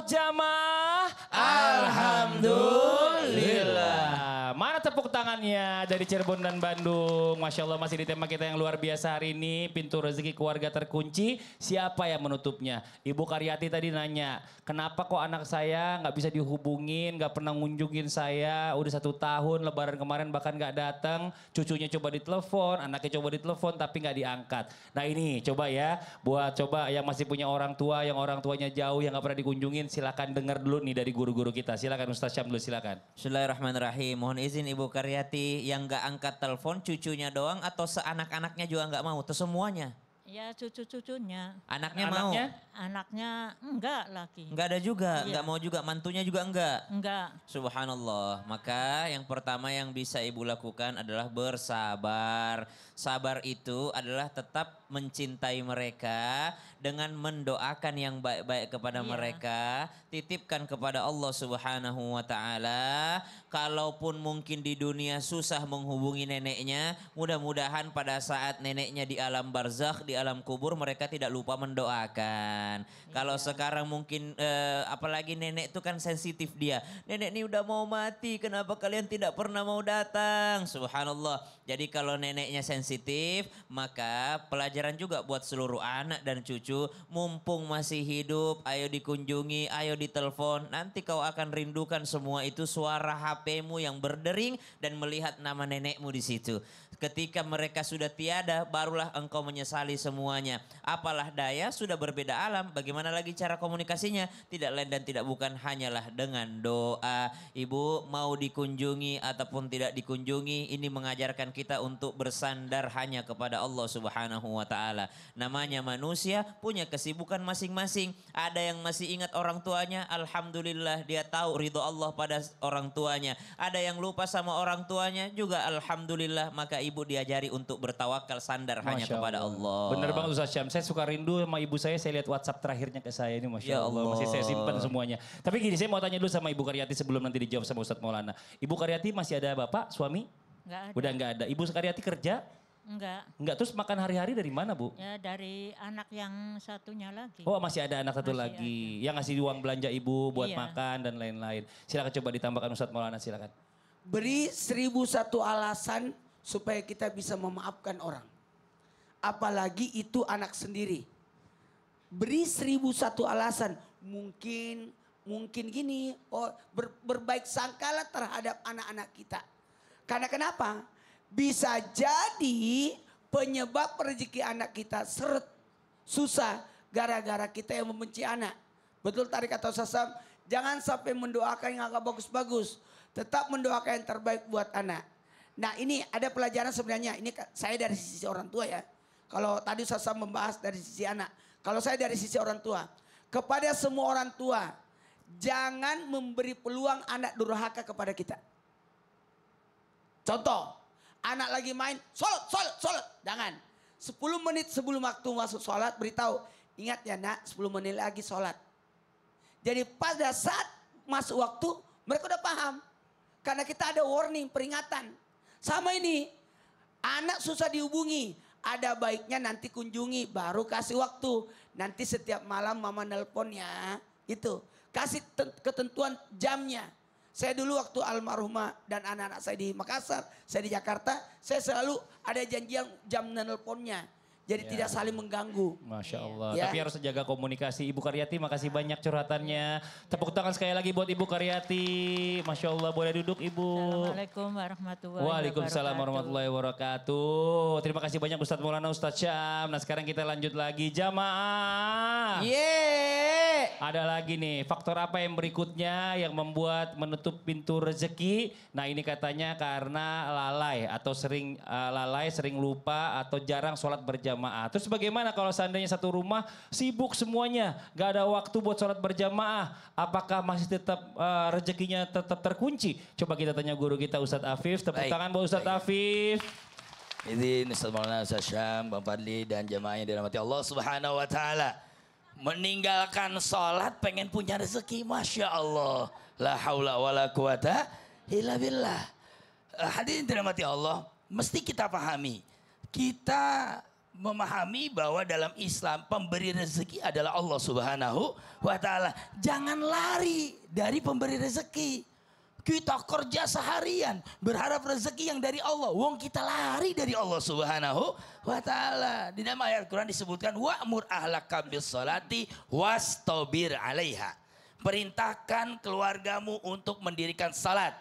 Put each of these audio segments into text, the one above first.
sholat jamaah? Alhamdulillah. Mana tepuk tangannya dari Cirebon dan Bandung? Masya Allah masih di tema kita yang luar biasa hari ini. Pintu rezeki keluarga terkunci, siapa yang menutupnya? Ibu Karyati tadi nanya, kenapa kok anak saya nggak bisa dihubungin, nggak pernah ngunjungin saya. Udah 1 tahun, lebaran kemarin bahkan nggak datang. Cucunya coba ditelepon, anaknya coba ditelepon tapi nggak diangkat. Nah ini coba ya, buat coba yang masih punya orang tua, yang orang tuanya jauh, yang nggak pernah dikunjungin, silakan dengar dulu nih dari guru-guru kita. Silakan Ustaz Syam dulu, silakan. Bismillahirrahmanirrahim. Mohon izin Ibu Karyati yang gak angkat telepon cucunya doang atau seanak-anaknya juga gak mau? Atau semuanya? Ya cucu-cucunya. Anaknya mau? Anaknya enggak lagi. Enggak ada juga, Iya. enggak mau juga. Mantunya juga enggak? Enggak. Subhanallah. Maka yang pertama yang bisa Ibu lakukan adalah bersabar. Sabar itu adalah tetap mencintai mereka dengan mendoakan yang baik-baik kepada mereka. Titipkan kepada Allah Subhanahu wa taala. Kalaupun mungkin di dunia susah menghubungi neneknya, mudah-mudahan pada saat neneknya di alam barzakh, di alam kubur mereka tidak lupa mendoakan. Kalau sekarang mungkin apalagi nenek itu kan sensitif dia. Nenek ini udah mau mati, kenapa kalian tidak pernah mau datang? Subhanallah. Jadi kalau neneknya sensitif, maka pelajaran juga buat seluruh anak dan cucu. Mumpung masih hidup, ayo dikunjungi, ayo ditelepon. Nanti kau akan rindukan semua itu suara HP-mu yang berdering dan melihat nama nenekmu di situ. Ketika mereka sudah tiada, barulah engkau menyesali semuanya. Apalah daya, sudah berbeda alam. Bagaimana lagi cara komunikasinya? Tidak lain dan tidak bukan hanyalah dengan doa. Ibu mau dikunjungi ataupun tidak dikunjungi, ini mengajarkan kita untuk bersandar hanya kepada Allah Subhanahu wa taala. Namanya manusia punya kesibukan masing-masing. Ada yang masih ingat orang tuanya, alhamdulillah dia tahu ridho Allah pada orang tuanya. Ada yang lupa sama orang tuanya juga alhamdulillah, maka ibu diajari untuk bertawakal sandar hanya kepada Allah. Bener banget Ustaz Syam, saya suka rindu sama ibu saya lihat WhatsApp terakhirnya ke saya ini Masya Allah. Masih saya simpan semuanya. Tapi gini, saya mau tanya dulu sama Ibu Karyati sebelum nanti dijawab sama Ustaz Maulana. Ibu Karyati masih ada bapak, suami? Enggak ada. Udah nggak ada. Ibu Karyati kerja? Enggak. Enggak, terus makan hari-hari dari mana Bu? Ya dari anak yang satunya lagi. Oh masih ada anak satu Masih lagi. Yang ngasih uang belanja ibu buat Iya. makan dan lain-lain. Silakan coba ditambahkan Ustaz Maulana, silakan. Beri 1001 alasan supaya kita bisa memaafkan orang. Apalagi itu anak sendiri. Beri 1001 alasan. Mungkin gini, berbaik sangkalah terhadap anak-anak kita. Karena kenapa? Bisa jadi penyebab rezeki anak kita seret, susah gara-gara kita yang membenci anak. Betul tadi kata Ustaz Sam, jangan sampai mendoakan yang agak bagus-bagus. Tetap mendoakan yang terbaik buat anak. Nah ini ada pelajaran sebenarnya, ini saya dari sisi orang tua ya. Kalau tadi Ustaz Sam membahas dari sisi anak. Kalau saya dari sisi orang tua. Kepada semua orang tua, jangan memberi peluang anak durhaka kepada kita. Contoh, anak lagi main, sholat. Jangan. 10 menit sebelum waktu masuk sholat, beritahu. Ingat ya nak, 10 menit lagi sholat. Jadi pada saat masuk waktu, mereka udah paham. Karena kita ada warning, peringatan. Sama ini, anak susah dihubungi. Ada baiknya nanti kunjungi, baru kasih waktu. Nanti setiap malam mama nelponnya, itu. Kasih ketentuan jamnya. Saya dulu waktu almarhumah dan anak-anak saya di Makassar, saya di Jakarta, saya selalu ada janjian jam nelponnya. Jadi tidak saling mengganggu. Masya Allah. Ya. Tapi harus jaga komunikasi. Ibu Karyati makasih banyak curhatannya. Tepuk tangan sekali lagi buat Ibu Karyati. Masya Allah, boleh duduk Ibu. Assalamualaikum warahmatullahi Waalaikumsalam warahmatullahi wabarakatuh. Terima kasih banyak Ustadz Maulana, Ustadz Syam. Nah sekarang kita lanjut lagi jamaah. Yeay. Ada lagi nih, faktor apa yang berikutnya yang membuat menutup pintu rezeki? Nah ini katanya karena lalai atau sering sering lupa atau jarang sholat berjamaah. Terus bagaimana kalau seandainya satu rumah sibuk semuanya, gak ada waktu buat sholat berjamaah? Apakah masih tetap rezekinya tetap terkunci? Coba kita tanya guru kita Ustadz Afif. Tepuk tangan buat Ustadz Afif. Izin Ustaz Maulana, Ustaz Syam, Bang Fadli dan jamaah yang dirahmati Allah Subhanahu wa taala. Meninggalkan sholat pengen punya rezeki, Masya Allah. La haula wa la quwata illa billah. Hadirin dirahmati Allah, mesti kita pahami. Kita memahami bahwa dalam Islam pemberi rezeki adalah Allah Subhanahu wa taala. Jangan lari dari pemberi rezeki. Kita kerja seharian berharap rezeki yang dari Allah. Wong kita lari dari Allah Subhanahu wa taala. Di dalam ayat Quran disebutkan wa'mur ahlaka bis sholati wastabir 'alaiha. Perintahkan keluargamu untuk mendirikan salat.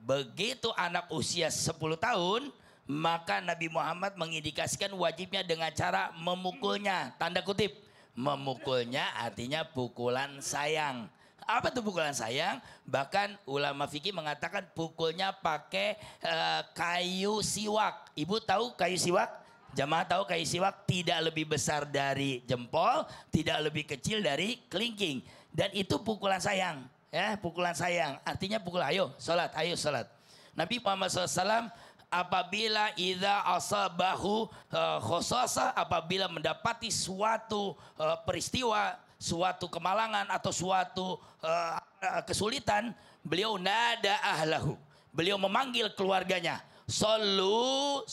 Begitu anak usia 10 tahun, maka Nabi Muhammad mengindikasikan wajibnya dengan cara memukulnya. Tanda kutip, memukulnya artinya pukulan sayang. Apa tuh pukulan sayang? Bahkan ulama fikih mengatakan pukulnya pakai kayu siwak. Ibu tahu kayu siwak? Jamaah tahu kayu siwak tidak lebih besar dari jempol, tidak lebih kecil dari kelingking. Dan itu pukulan sayang. Ya, pukulan sayang. Artinya pukul ayo sholat. Nabi Muhammad SAW apabila idza asabahu khosasa, apabila mendapati suatu peristiwa, suatu kemalangan atau suatu kesulitan, beliau nada ahlahu. Beliau memanggil keluarganya. Sallu.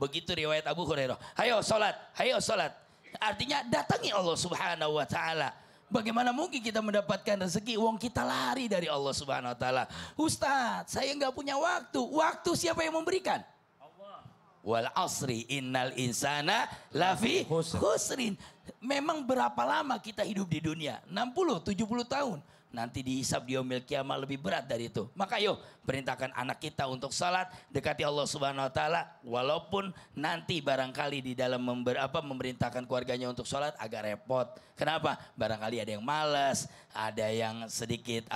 Begitu riwayat Abu Hurairah. Hayo salat. Artinya datangi Allah Subhanahu wa taala. Bagaimana mungkin kita mendapatkan rezeki wong kita lari dari Allah Subhanahu wa taala? Ustaz, saya nggak punya waktu. Waktu siapa yang memberikan? Allah. Wal asri innal insana lafi khusrin. Memang berapa lama kita hidup di dunia? 60, 70 tahun. Nanti dihisab di yaumil kiamah lebih berat dari itu. Maka yuk perintahkan anak kita untuk salat, dekati Allah Subhanahu wa taala, walaupun nanti barangkali di dalam memerintahkan keluarganya untuk salat agak repot. Kenapa? Barangkali ada yang malas, ada yang sedikit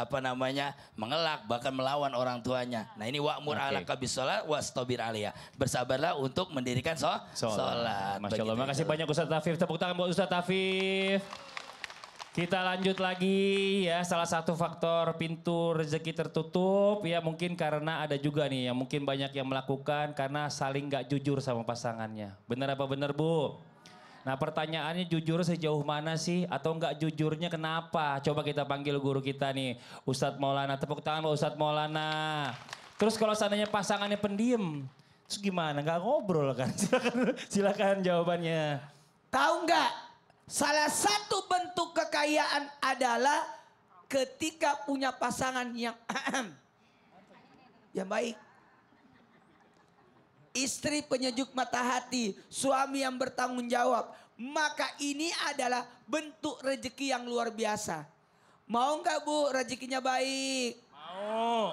mengelak, bahkan melawan orang tuanya. Nah, ini wa'mur alaka bis shalah wastabir 'alaiha. Bersabarlah untuk mendirikan salat. Masya Allah. Makasih banyak Ustaz Afif. Tepuk tangan buat Ustaz Afif. Kita lanjut lagi ya, salah satu faktor pintu rezeki tertutup ya mungkin karena ada juga nih yang mungkin banyak yang melakukan karena saling gak jujur sama pasangannya. Benar apa benar Bu? Nah pertanyaannya jujur sejauh mana sih atau gak jujurnya kenapa? Coba kita panggil guru kita nih Ustadz Maulana, tepuk tangan Ustadz Maulana. Terus kalau seandainya pasangannya pendiam, terus gimana? Gak ngobrol kan? Silakan jawabannya. Tahu nggak? Salah satu bentuk kekayaan adalah ketika punya pasangan yang baik. Istri penyejuk mata hati, suami yang bertanggung jawab. Maka ini adalah bentuk rezeki yang luar biasa. Mau nggak Bu rezekinya baik? Mau.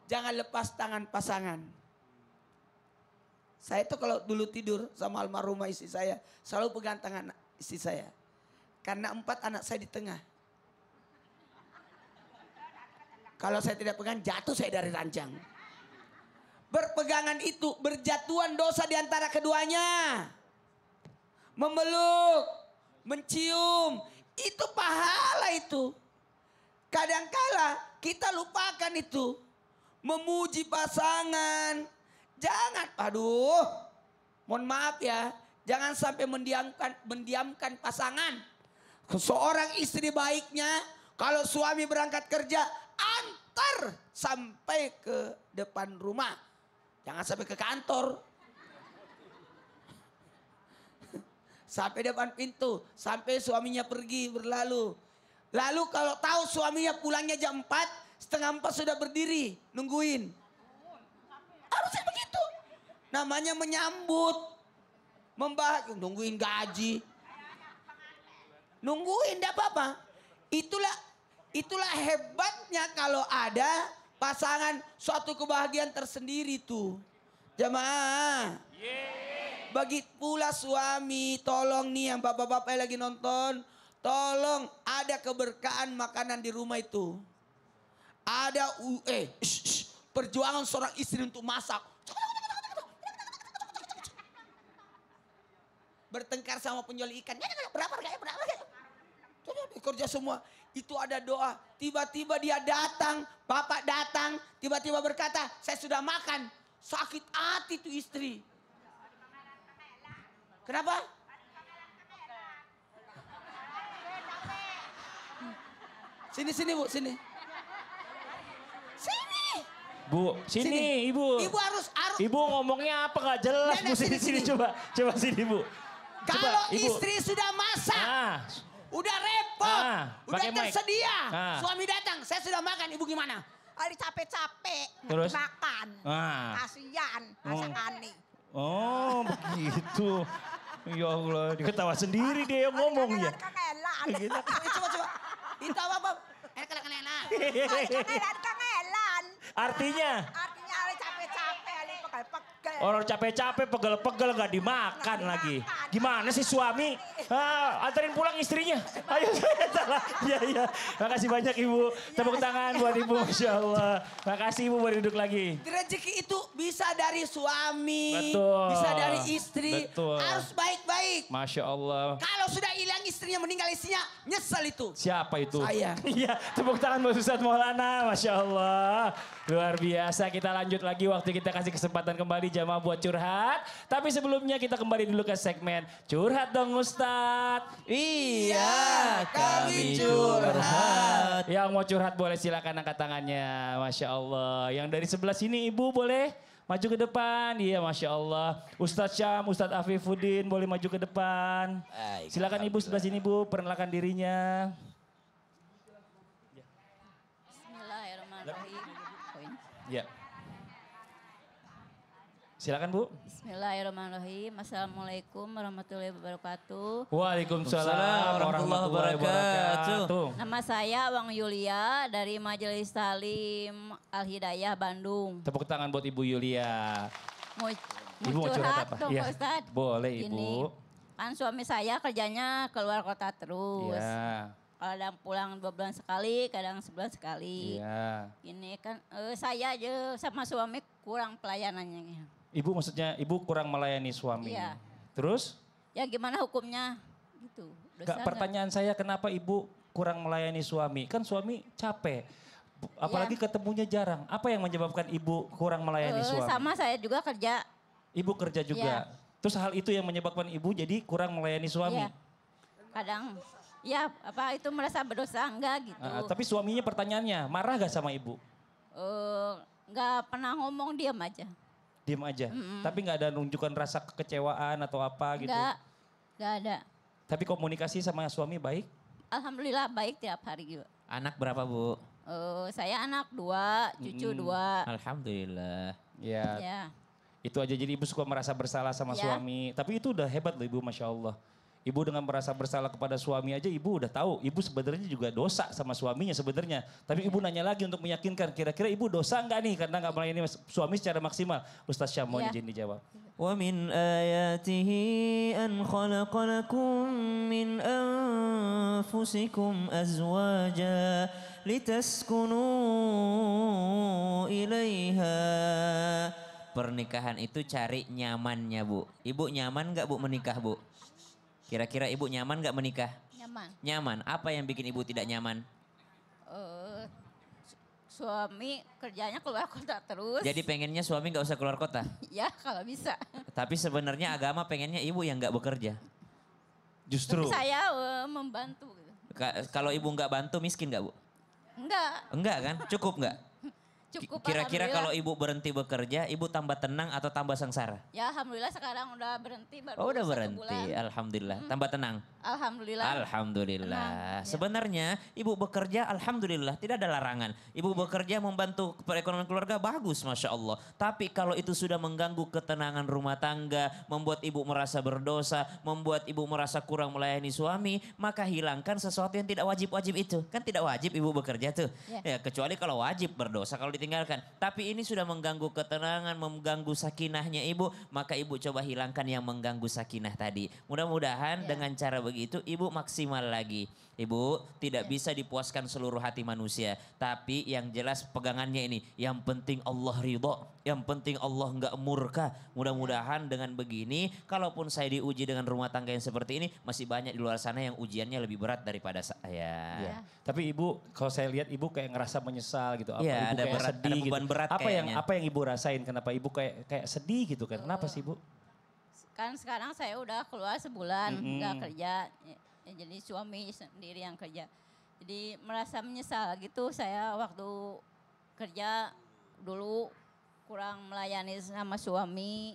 Jangan lepas tangan pasangan. Saya tuh kalau dulu tidur sama almarhumah istri saya, selalu pegang tangan istri saya. Karena 4 anak saya di tengah. Kalau saya tidak pegang, jatuh saya dari ranjang. Berpegangan itu, berjatuhan dosa di antara keduanya. Memeluk, mencium, itu pahala itu. Kadangkala kita lupakan itu. Memuji pasangan. Jangan, mohon maaf ya. Jangan sampai mendiamkan pasangan. Seorang istri baiknya kalau suami berangkat kerja antar sampai ke depan rumah. Jangan sampai ke kantor. Sampai depan pintu, sampai suaminya pergi berlalu. Lalu kalau tahu suaminya pulangnya jam 4, setengah 4 sudah berdiri nungguin. Harusnya begitu. Namanya menyambut. Nungguin gaji. Nungguin enggak apa-apa. Itulah hebatnya kalau ada pasangan, suatu kebahagiaan tersendiri tuh. Jamaah. Bagi pula suami, tolong nih yang bapak-bapak yang lagi nonton, tolong ada keberkahan makanan di rumah itu. Ada perjuangan seorang istri untuk masak. Bertengkar sama penjual ikan. Berapa harganya? Kerja semua. Itu ada doa. Tiba-tiba dia datang. Bapak datang. Tiba-tiba berkata, saya sudah makan. Sakit hati tuh istri. Kenapa? Sini Bu, sini. Sini. Bu, sini Ibu. Ibu harus. Ibu ngomongnya apa gak jelas Bu, sini coba sini Bu. Kalau Ibu. istri sudah masak, Ah, udah repot, udah pakai mic. tersedia, Suami suami datang, saya sudah makan, ibu gimana? Ali capek-capek, Terus? makan. Ah. Kasian, masakane. Oh begitu. Ya Allah, diketawa sendiri dia yang ngomong ya. Kangelan. Coba. Itu apa? Enak. Kangelan. Artinya Artinya Ali capek-capek, Ali pegel-pegel. orang capek-capek, pegel-pegel gak dimakan lagi. Gimana sih suami? Anterin pulang istrinya. Ayo saya salah. Iya. Makasih banyak Ibu. Tepuk tangan buat Ibu, Masya Allah. Makasih Ibu, boleh duduk lagi. Rezeki itu bisa dari suami, Betul. bisa dari istri, Betul. harus baik-baik. Masya Allah. Kalau sudah hilang istrinya, meninggal istrinya, nyesel itu. Siapa itu? Saya. Iya, tepuk tangan buat Ustadz Maulana. Masya Allah. Luar biasa. Kita lanjut lagi waktu kita kasih kesempatan kembali jamaah buat curhat. Tapi sebelumnya kita kembali dulu ke segmen Curhat Dong Ustadz. Iya, kami curhat. Yang mau curhat boleh silakan angkat tangannya. Masya Allah. Yang dari sebelah sini Ibu boleh maju ke depan. Iya, Masya Allah. Ustadz Syam, Ustadz Afifuddin boleh maju ke depan. Baik, Silakan Ibu sebelah sini Bu, perkenalkan dirinya. Bismillahirrahmanirrahim. Ya. Silakan Bu. Bismillahirrahmanirrahim. Assalamualaikum warahmatullahi wabarakatuh. Waalaikumsalam warahmatullahi wabarakatuh. Nama saya Wang Yulia dari Majelis Talim Al Hidayah Bandung. Tepuk tangan buat Ibu Yulia. Mau Ibu mau curhat apa? dong Iya. Pak Ustadz. Boleh Ibu. Gini, kan suami saya kerjanya keluar kota terus. Iya. Kadang pulang 2 bulan sekali, kadang sebulan sekali. Iya. Ini kan saya aja sama suami kurang pelayanannya. Ibu maksudnya Ibu kurang melayani suami. Iya. Terus? Ya gimana hukumnya? Gitu. Dosa nggak? Pertanyaan saya kenapa Ibu kurang melayani suami? Kan suami capek. Apalagi ketemunya jarang. Apa yang menyebabkan Ibu kurang melayani suami? Sama saya juga kerja. Ibu kerja juga. Terus hal itu yang menyebabkan Ibu jadi kurang melayani suami. Iya. Kadang ya apa itu merasa berdosa enggak gitu. Tapi suaminya pertanyaannya, marah gak sama Ibu? Enggak pernah ngomong, diam aja. Diem aja. Tapi nggak ada nunjukkan rasa kekecewaan atau apa gitu. Enggak ada. Tapi komunikasi sama suami baik? Alhamdulillah baik tiap hari juga. Anak berapa Bu? Saya anak 2, cucu 2. Alhamdulillah. Ya. Ya. Itu aja, jadi Ibu suka merasa bersalah sama Ya. suami. Tapi itu udah hebat loh Ibu, Masya Allah. Ibu dengan merasa bersalah kepada suami aja Ibu udah tahu. Ibu sebenarnya juga dosa sama suaminya sebenarnya. Tapi Ibu nanya lagi untuk meyakinkan kira-kira Ibu dosa enggak nih karena nggak melayani suami secara maksimal. Ustaz Syam mau Ya. izin dijawab. ومن آياته أن خلق لكم من أنفسكم أزواجا لتسكنوا إليها. Pernikahan itu cari nyamannya Bu. Ibu nyaman nggak Bu menikah Bu? Kira-kira Ibu nyaman nggak menikah? Nyaman. Nyaman. Apa yang bikin Ibu tidak nyaman? Suami kerjanya keluar kota terus. Jadi pengennya suami nggak usah keluar kota. Ya kalau bisa. Tapi sebenarnya agama pengennya Ibu yang nggak bekerja. Justru. Tapi saya membantu. Gitu. Kalau Ibu nggak bantu miskin nggak Bu? Enggak. Enggak kan? Cukup nggak? Cukup. Kira-kira kalau alhamdulillah. Ibu berhenti bekerja, Ibu tambah tenang atau tambah sengsara? Ya alhamdulillah sekarang udah berhenti baru Oh udah 1 berhenti, bulan. alhamdulillah. Tambah tenang? Alhamdulillah. Alhamdulillah. Tenang, ya. Sebenarnya Ibu bekerja alhamdulillah tidak ada larangan. Ibu bekerja membantu perekonomian keluarga bagus Masya Allah. Tapi kalau itu sudah mengganggu ketenangan rumah tangga, membuat Ibu merasa berdosa, membuat Ibu merasa kurang melayani suami, maka hilangkan sesuatu yang tidak wajib-wajib itu. Kan tidak wajib Ibu bekerja tuh. Ya. Ya, kecuali kalau wajib berdosa kalau ditinggalkan. Tapi ini sudah mengganggu ketenangan, mengganggu sakinahnya Ibu, maka Ibu coba hilangkan yang mengganggu sakinah tadi. Mudah-mudahan dengan cara begitu Ibu maksimal lagi. Ibu tidak bisa dipuaskan seluruh hati manusia. Tapi yang jelas pegangannya ini. Yang penting Allah ridho. Yang penting Allah nggak murka. Mudah-mudahan dengan begini. Kalaupun saya diuji dengan rumah tangga yang seperti ini. Masih banyak di luar sana yang ujiannya lebih berat daripada saya. Ya. Tapi Ibu, kalau saya lihat Ibu kayak ngerasa menyesal gitu. Apa Iya, Ibu ada kayak berat, sedih ada beban gitu. berat kayaknya. Apa yang Ibu rasain? Kenapa Ibu kayak sedih gitu kan? Kenapa sih Ibu? Kan sekarang saya udah keluar sebulan nggak kerja. Ya, jadi suami sendiri yang kerja. Jadi merasa menyesal gitu saya waktu kerja dulu kurang melayani sama suami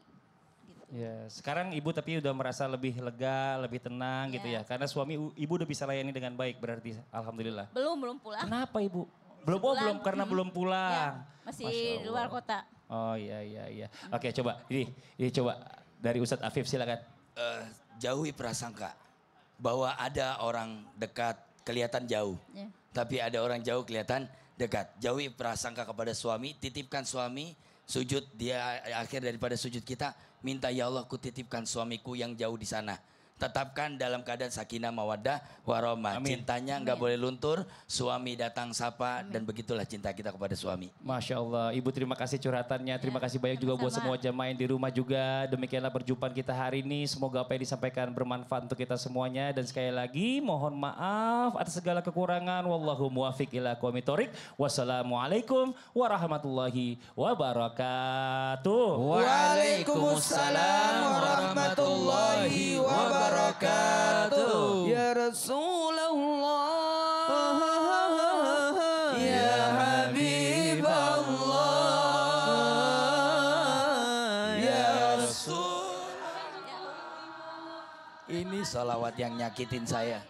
gitu. Ya, sekarang ibu tapi udah merasa lebih lega, lebih tenang gitu ya. Karena suami ibu udah bisa layani dengan baik berarti alhamdulillah. Belum pulang. Kenapa ibu? Belum karena belum pulang. Ya, masih Masya di luar Allah. kota. Oh iya. Oke coba, ini coba dari Ustadz Afif silakan. Jauhi prasangka bahwa ada orang dekat kelihatan jauh. Ya. Tapi ada orang jauh kelihatan dekat. Jauhi prasangka kepada suami, titipkan suami, sujud dia akhir daripada sujud kita, minta ya Allah ku titipkan suamiku yang jauh di sana. Tetapkan dalam keadaan sakinah mawaddah warahmah. Amin. Cintanya nggak boleh luntur, suami datang sapa dan begitulah cinta kita kepada suami. Masya Allah, Ibu terima kasih curhatannya, terima kasih banyak juga buat semua sama-sama. jamaah yang di rumah juga. Demikianlah perjumpaan kita hari ini, semoga apa yang disampaikan bermanfaat untuk kita semuanya. Dan sekali lagi mohon maaf atas segala kekurangan. Wallahu muwafiq ila aqwamit thoriq. Wassalamualaikum warahmatullahi wabarakatuh. Waalaikumsalam warahmatullahi wabarakatuh. Ya Rasulullah, ya Habiballah, ya Rasul. Ini salawat yang nyakitin saya.